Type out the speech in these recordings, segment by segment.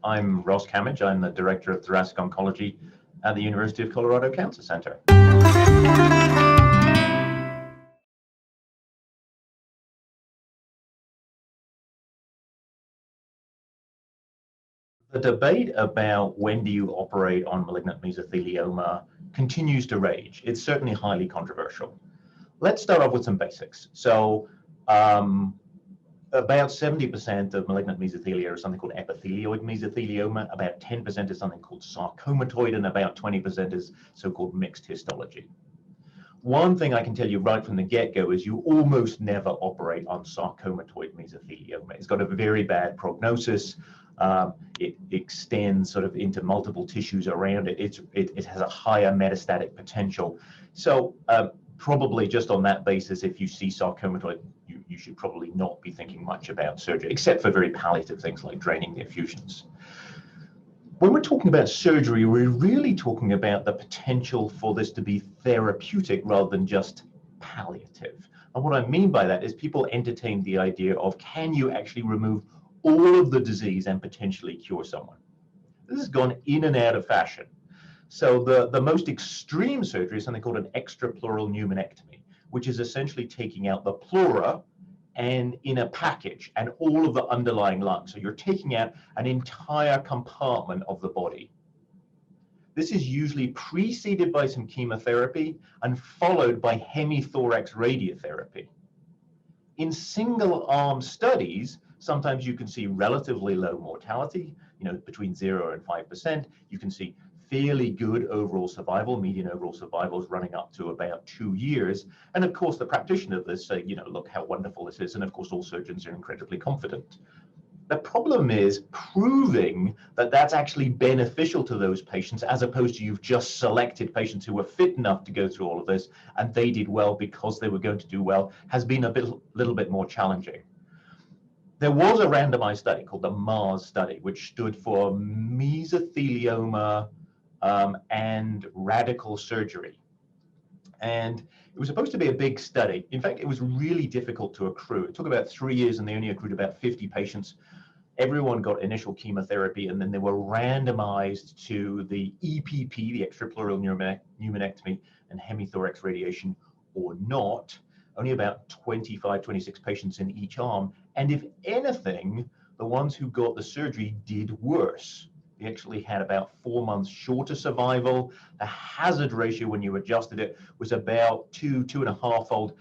I'm Ross Camidge. I'm the Director of Thoracic Oncology at the University of Colorado Cancer Center. The debate about when do you operate on malignant mesothelioma continues to rage. It's certainly highly controversial. Let's start off with some basics. So about 70% of malignant mesothelia is something called epithelioid mesothelioma, about 10% is something called sarcomatoid, and about 20% is so-called mixed histology. One thing I can tell you right from the get-go is you almost never operate on sarcomatoid mesothelioma. It's got a very bad prognosis. It extends sort of into multiple tissues around it. It has a higher metastatic potential. So probably just on that basis, if you see sarcomatoid, you should probably not be thinking much about surgery, except for very palliative things like draining the effusions. When we're talking about surgery, we're really talking about the potential for this to be therapeutic rather than just palliative. And what I mean by that is people entertain the idea of, can you actually remove all of the disease and potentially cure someone? This has gone in and out of fashion. So the most extreme surgery is something called an extrapleural pneumonectomy, which is essentially taking out the pleura and in a package and all of the underlying lungs. So you're taking out an entire compartment of the body. This is usually preceded by some chemotherapy and followed by hemithorax radiotherapy. In single-arm studies, sometimes you can see relatively low mortality, between 0 and 5%. You can see fairly good overall survival. Median overall survival is running up to about 2 years. And of course, the practitioner of this say, look how wonderful this is. And of course, all surgeons are incredibly confident. The problem is proving that that's actually beneficial to those patients, as opposed to you've just selected patients who were fit enough to go through all of this and they did well because they were going to do well, has been a little bit more challenging. There was a randomized study called the MARS study, which stood for mesothelioma and radical surgery. And it was supposed to be a big study. In fact, it was really difficult to accrue. It took about 3 years and they only accrued about 50 patients. Everyone got initial chemotherapy and then they were randomized to the EPP, the extrapleural pneumonectomy, and hemithorax radiation or not. Only about 25, 26 patients in each arm. And if anything, the ones who got the surgery did worse. They actually had about 4 months shorter survival. The hazard ratio when you adjusted it was about 2.5-fold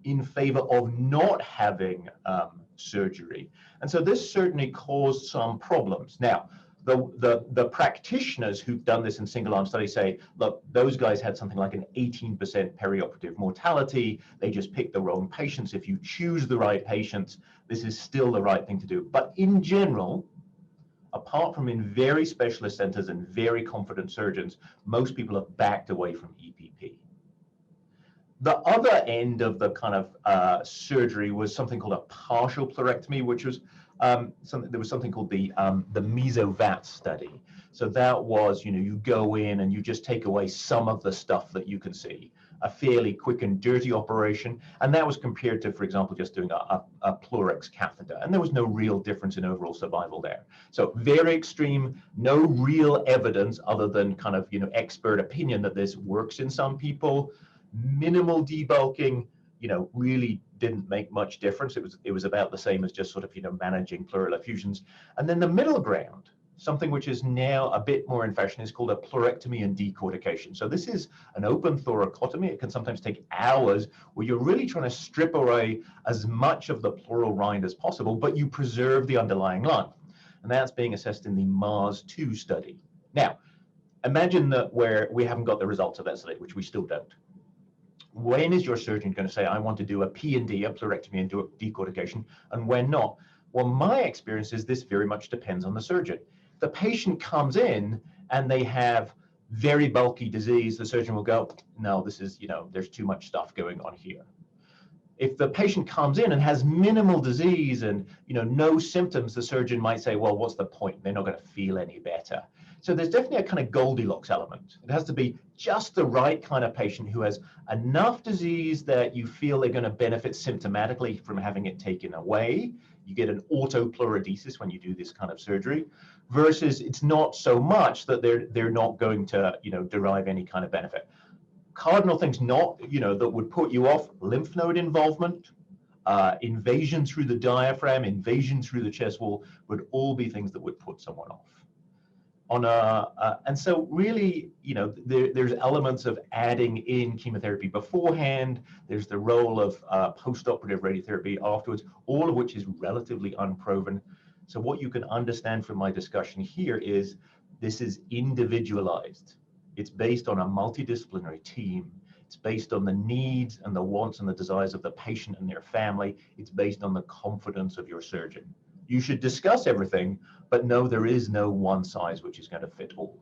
in favor of not having surgery. And so this certainly caused some problems. Now, the practitioners who've done this in single-arm studies say, look, those guys had something like an 18% perioperative mortality. They just picked the wrong patients. If you choose the right patients, this is still the right thing to do. But in general, apart from in very specialist centers and very confident surgeons, most people have backed away from EPP. The other end of the kind of surgery was something called a partial pleurectomy, which was there was something called the MESOVAT study. So that was, you go in and you just take away some of the stuff that you can see, a fairly quick and dirty operation. And that was compared to, for example, just doing a Pleurex catheter. And there was no real difference in overall survival there. So very extreme, no real evidence other than kind of, expert opinion that this works in some people. Minimal debulking, really didn't make much difference. It was about the same as just sort of, managing pleural effusions. And then the middle ground, something which is now a bit more in fashion, is called a pleurectomy and decortication. So this is an open thoracotomy. It can sometimes take hours, where you're really trying to strip away as much of the pleural rind as possible, but you preserve the underlying lung. And that's being assessed in the MARS-2 study. Now, imagine that where we haven't got the results of that study, which we still don't. When is your surgeon going to say, I want to do a P&D, a pleurectomy and do a decortication, and when not? Well, my experience is this very much depends on the surgeon. The patient comes in and they have very bulky disease, the surgeon will go, no, this is, there's too much stuff going on here. If the patient comes in and has minimal disease and, no symptoms, the surgeon might say, well, what's the point? They're not going to feel any better. So there's definitely a kind of Goldilocks element. It has to be just the right kind of patient who has enough disease that you feel they're going to benefit symptomatically from having it taken away. You get an autopleurodesis when you do this kind of surgery, versus it's not so much that they're not going to, derive any kind of benefit. Cardinal things that would put you off: lymph node involvement, invasion through the diaphragm, invasion through the chest wall, would all be things that would put someone off. And so really, there's elements of adding in chemotherapy beforehand. There's the role of post-operative radiotherapy afterwards, all of which is relatively unproven. So what you can understand from my discussion here is this is individualized. It's based on a multidisciplinary team. It's based on the needs and the wants and the desires of the patient and their family. It's based on the confidence of your surgeon. You should discuss everything, but no, there is no one size which is going to fit all.